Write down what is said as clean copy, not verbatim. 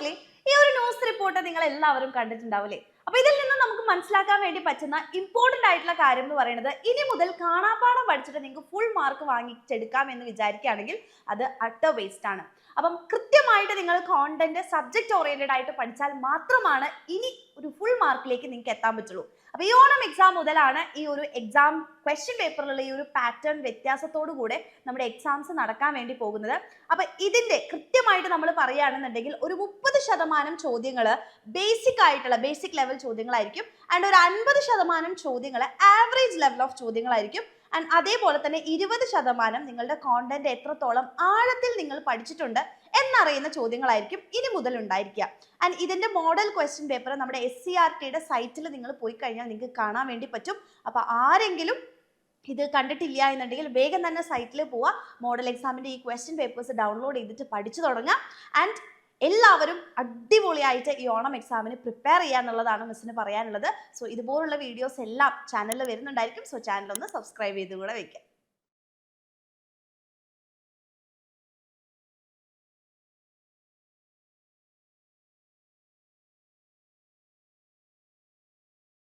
Shortly ഈ ഒരു news report നിങ്ങൾ എല്ലാവരും കണ്ടിട്ടുണ്ടാവില്ലേ? അപ്പൊ ഇതിൽ നിന്ന് നമുക്ക് മനസ്സിലാക്കാൻ വേണ്ടി പറ്റുന്ന ഇമ്പോർട്ടന്റ് ആയിട്ടുള്ള കാര്യം എന്ന് പറയുന്നത്, ഇനി മുതൽ കാണാപ്പാഠം പഠിച്ചിട്ട് നിങ്ങൾക്ക് ഫുൾ മാർക്ക് വാങ്ങിച്ചെടുക്കാം എന്ന് വിചാരിക്കുകയാണെങ്കിൽ അത് അട്ടർ വേസ്റ്റ് ആണ്. അപ്പം കൃത്യമായിട്ട് നിങ്ങൾ കോണ്ടന്റ് സബ്ജക്ട് ഓറിയന്റഡ് ആയിട്ട് പഠിച്ചാൽ മാത്രമാണ് ഇനി ഒരു ഫുൾ മാർക്കിലേക്ക് നിങ്ങൾക്ക് എത്താൻ പറ്റുള്ളൂ. അപ്പൊ ഈ ഓണം എക്സാം മുതലാണ് ഈ ഒരു എക്സാം ക്വസ്റ്റ്യൻ പേപ്പറിലുള്ള ഈ ഒരു പാറ്റേൺ വ്യത്യാസത്തോടു കൂടെ നമ്മുടെ എക്സാംസ് നടക്കാൻ വേണ്ടി പോകുന്നത്. അപ്പൊ ഇതിന്റെ കൃത്യമായിട്ട് നമ്മൾ പറയുകയാണെന്നുണ്ടെങ്കിൽ ഒരു 30% ചോദ്യങ്ങൾ ബേസിക് ലെവൽ ചോദ്യങ്ങളായിരിക്കും, ആൻഡ് ഒരു 50% ചോദ്യങ്ങൾ ആവറേജ് ലെവൽ ഓഫ് ചോദ്യങ്ങളായിരിക്കും. ആൻഡ് അതേപോലെ തന്നെ 20% നിങ്ങളുടെ കോണ്ടന്റ് എത്രത്തോളം ആഴത്തിൽ നിങ്ങൾ പഠിച്ചിട്ടുണ്ട് എന്നറിയുന്ന ചോദ്യങ്ങളായിരിക്കും ഇനി മുതൽ ഉണ്ടായിരിക്കുക. ആൻഡ് ഇതിന്റെ മോഡൽ ക്വസ്റ്റ്യൻ പേപ്പർ നമ്മുടെ SCERTയുടെ സൈറ്റിൽ നിങ്ങൾ പോയി കഴിഞ്ഞാൽ നിങ്ങൾക്ക് കാണാൻ വേണ്ടി പറ്റും. അപ്പൊ ആരെങ്കിലും ഇത് കണ്ടിട്ടില്ല എന്നുണ്ടെങ്കിൽ വേഗം തന്നെ സൈറ്റിൽ പോവുക, മോഡൽ എക്സാമിന്റെ ഈ ക്വസ്റ്റ്യൻ പേപ്പേഴ്സ് ഡൗൺലോഡ് ചെയ്തിട്ട് പഠിച്ചു തുടങ്ങുക. ആൻഡ് എല്ലാവരും അടിപൊളിയായിട്ട് ഈ ഓണം എക്സാമിന് പ്രിപ്പയർ ചെയ്യുക എന്നുള്ളതാണ് മിസ്സിന് പറയാനുള്ളത്. സോ ഇതുപോലുള്ള വീഡിയോസ് എല്ലാം ചാനലിൽ വരുന്നുണ്ടായിരിക്കും. സോ ചാനൽ ഒന്ന് സബ്സ്ക്രൈബ് ചെയ്തും കൂടെ വെക്കുക.